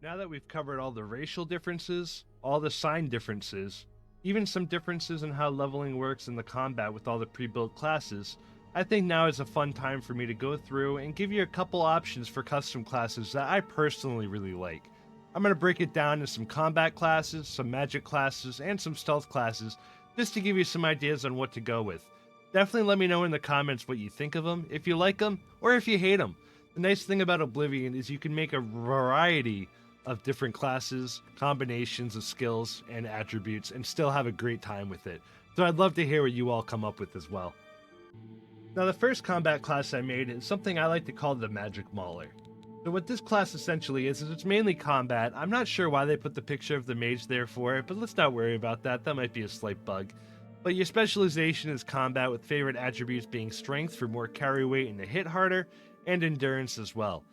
Now that we've covered all the racial differences, all the sign differences, even some differences in how leveling works in the combat with all the pre-built classes, I think now is a fun time for me to go through and give you a couple options for custom classes that I personally really like. I'm going to break it down into some combat classes, some magic classes, and some stealth classes, just to give you some ideas on what to go with. Definitely let me know in the comments what you think of them, if you like them, or if you hate them. The nice thing about Oblivion is you can make a variety of different classes, combinations of skills and attributes, and still have a great time with it. So I'd love to hear what you all come up with as well. Now the first combat class I made is something I like to call the Magic Mauler. So what this class essentially is it's mainly combat. I'm not sure why they put the picture of the mage there for it, but let's not worry about that. That might be a slight bug. But your specialization is combat, with favorite attributes being strength for more carry weight and to hit harder, and endurance as well.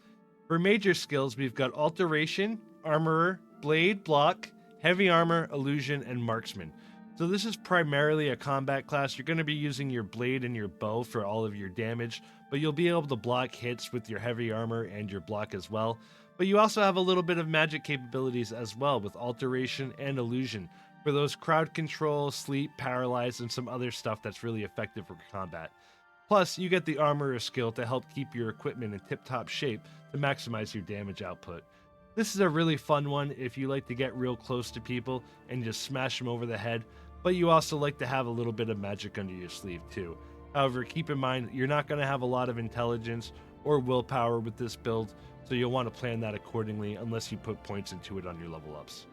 For major skills, we've got alteration, armorer, blade, block, heavy armor, illusion, and marksman. So this is primarily a combat class. You're going to be using your blade and your bow for all of your damage, but you'll be able to block hits with your heavy armor and your block as well. But you also have a little bit of magic capabilities as well, with alteration and illusion for those crowd control, sleep, paralyze, and some other stuff that's really effective for combat. Plus, you get the armorer skill to help keep your equipment in tip-top shape to maximize your damage output. This is a really fun one if you like to get real close to people and just smash them over the head, but you also like to have a little bit of magic under your sleeve too. However, keep in mind, you're not going to have a lot of intelligence or willpower with this build, so you'll want to plan that accordingly unless you put points into it on your level ups.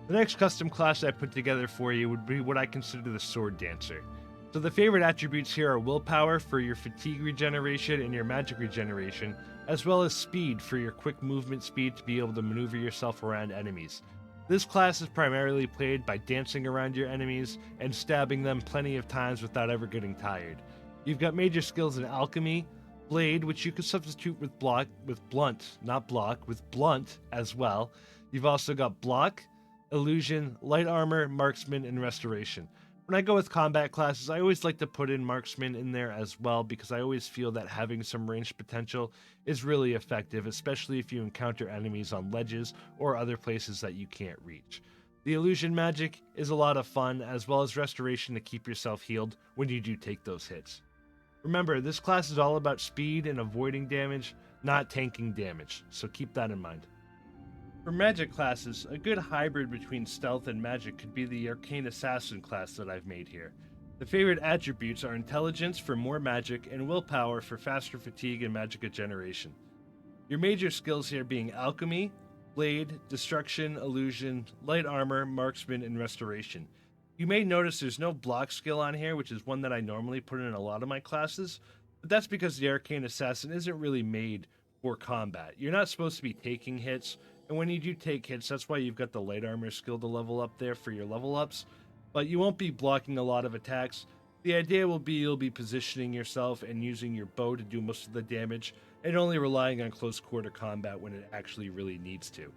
The next custom class I put together for you would be what I consider the Sword Dancer. So the favorite attributes here are willpower for your fatigue regeneration and your magic regeneration, as well as speed for your quick movement speed to be able to maneuver yourself around enemies. This class is primarily played by dancing around your enemies and stabbing them plenty of times without ever getting tired. You've got major skills in alchemy, blade, which you can substitute with blunt as well. You've also got block, illusion, light armor, marksman, and restoration. When I go with combat classes, I always like to put in marksman in there as well, because I always feel that having some range potential is really effective, especially if you encounter enemies on ledges or other places that you can't reach. The illusion magic is a lot of fun, as well as restoration to keep yourself healed when you do take those hits. Remember, this class is all about speed and avoiding damage, not tanking damage, so keep that in mind. For magic classes, a good hybrid between stealth and magic could be the Arcane Assassin class that I've made here. The favorite attributes are intelligence for more magic and willpower for faster fatigue and magic generation. Your major skills here being alchemy, blade, destruction, illusion, light armor, marksman, and restoration. You may notice there's no block skill on here, which is one that I normally put in a lot of my classes, but that's because the Arcane Assassin isn't really made for combat. You're not supposed to be taking hits, and when you do take hits, that's why you've got the light armor skill to level up there for your level ups, but you won't be blocking a lot of attacks. The idea will be you'll be positioning yourself and using your bow to do most of the damage, and only relying on close quarter combat when it actually really needs to.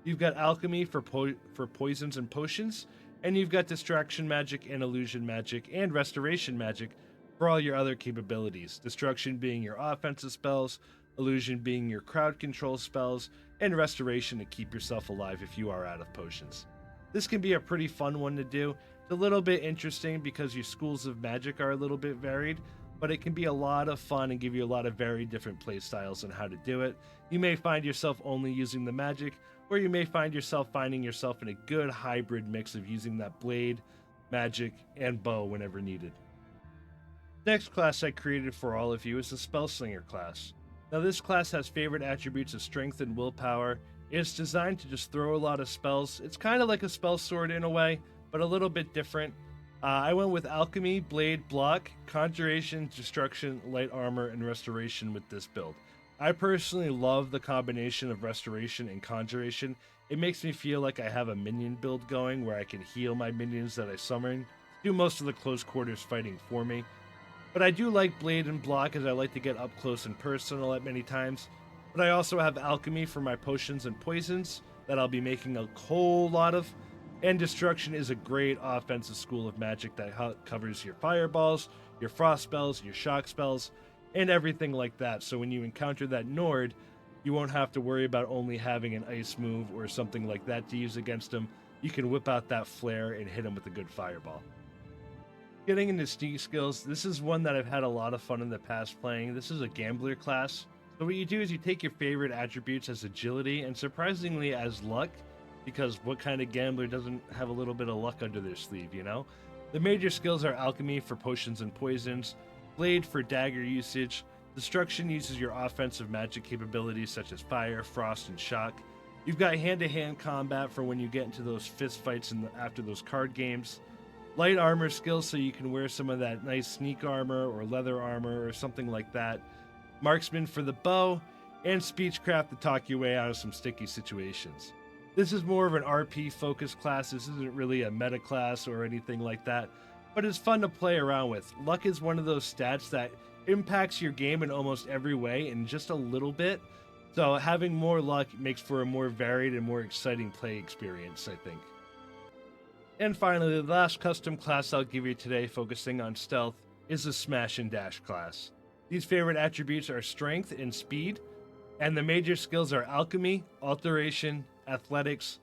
You've got alchemy for poisons and potions, and you've got distraction magic and illusion magic and restoration magic for all your other capabilities. Destruction being your offensive spells, illusion being your crowd control spells, and restoration to keep yourself alive if you are out of potions. This can be a pretty fun one to do. It's a little bit interesting because your schools of magic are a little bit varied, but it can be a lot of fun and give you a lot of very different play styles on how to do it. You may find yourself only using the magic, or you may find yourself finding yourself in a good hybrid mix of using that blade, magic, and bow whenever needed. Next class I created for all of you is the Spell Slinger class. Now this class has favorite attributes of strength and willpower. It's designed to just throw a lot of spells. It's kind of like a spell sword in a way, but a little bit different. I went with alchemy, blade, block, conjuration, destruction, light armor, and restoration with this build. I personally love the combination of restoration and conjuration. It makes me feel like I have a minion build going where I can heal my minions that I summon, do most of the close quarters fighting for me. But I do like blade and block, as I like to get up close and personal at many times. But I also have alchemy for my potions and poisons that I'll be making a whole lot of. And destruction is a great offensive school of magic that covers your fireballs, your frost spells, your shock spells, and everything like that. So when you encounter that Nord, You won't have to worry about only having an ice move or something like that to use against him. You can whip out that flare and hit him with a good fireball. Getting into sneak skills, this is one that I've had a lot of fun in the past playing. This is a gambler class. So what you do is you take your favorite attributes as agility and surprisingly as luck, because what kind of gambler doesn't have a little bit of luck under their sleeve, you know? The major skills are alchemy for potions and poisons, blade for dagger usage, destruction uses your offensive magic capabilities such as fire, frost, and shock. You've got hand-to-hand combat for when you get into those fist fights after those card games. Light armor skills so you can wear some of that nice sneak armor or leather armor or something like that. Marksman for the bow, and speechcraft to talk your way out of some sticky situations. This is more of an RP focused class. This isn't really a meta class or anything like that, but it's fun to play around with. Luck is one of those stats that impacts your game in almost every way in just a little bit. So having more luck makes for a more varied and more exciting play experience, I think. And finally, the last custom class I'll give you today, focusing on stealth, is the Smash and Dash class. These favorite attributes are strength and speed, and the major skills are alchemy, alteration, athletics,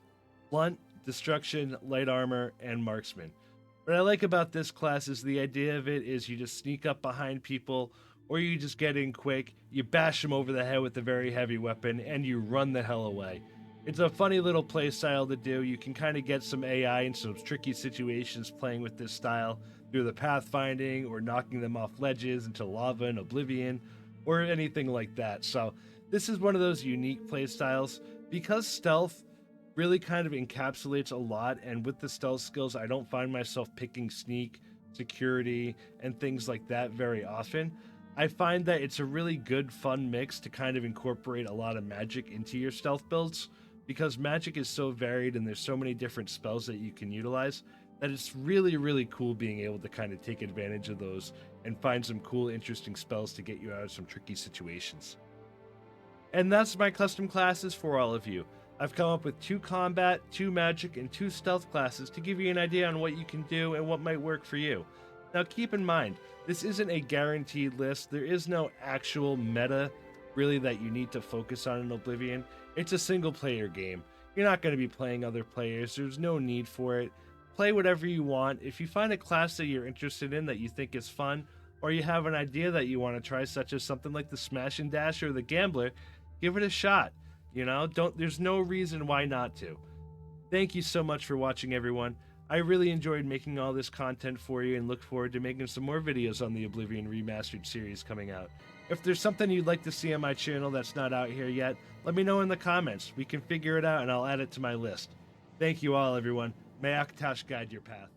blunt, destruction, light armor, and marksman. What I like about this class is the idea of it is you just sneak up behind people, or you just get in quick, you bash them over the head with a very heavy weapon, and you run the hell away. It's a funny little play style to do. You can kind of get some AI in some tricky situations playing with this style through the pathfinding or knocking them off ledges into lava and Oblivion or anything like that. So this is one of those unique play styles because stealth really kind of encapsulates a lot, and with the stealth skills I don't find myself picking sneak, security, and things like that very often. I find that it's a really good fun mix to kind of incorporate a lot of magic into your stealth builds, because magic is so varied and there's so many different spells that you can utilize that it's really, really cool being able to kind of take advantage of those and find some cool, interesting spells to get you out of some tricky situations. And that's my custom classes for all of you. I've come up with 2 combat, 2 magic, and 2 stealth classes to give you an idea on what you can do and what might work for you. Now keep in mind, this isn't a guaranteed list. There is no actual meta really that you need to focus on in Oblivion. It's a single player game. You're not going to be playing other players. There's no need for it. Play whatever you want. If you find a class that you're interested in that you think is fun, or you have an idea that you want to try, such as something like the Smash and Dash or the Gambler, give it a shot. You know, there's no reason why not to. Thank you so much for watching, everyone. I really enjoyed making all this content for you and look forward to making some more videos on the Oblivion Remastered series coming out. If there's something you'd like to see on my channel that's not out here yet, let me know in the comments. We can figure it out and I'll add it to my list. Thank you all, everyone. May Akatosh guide your path.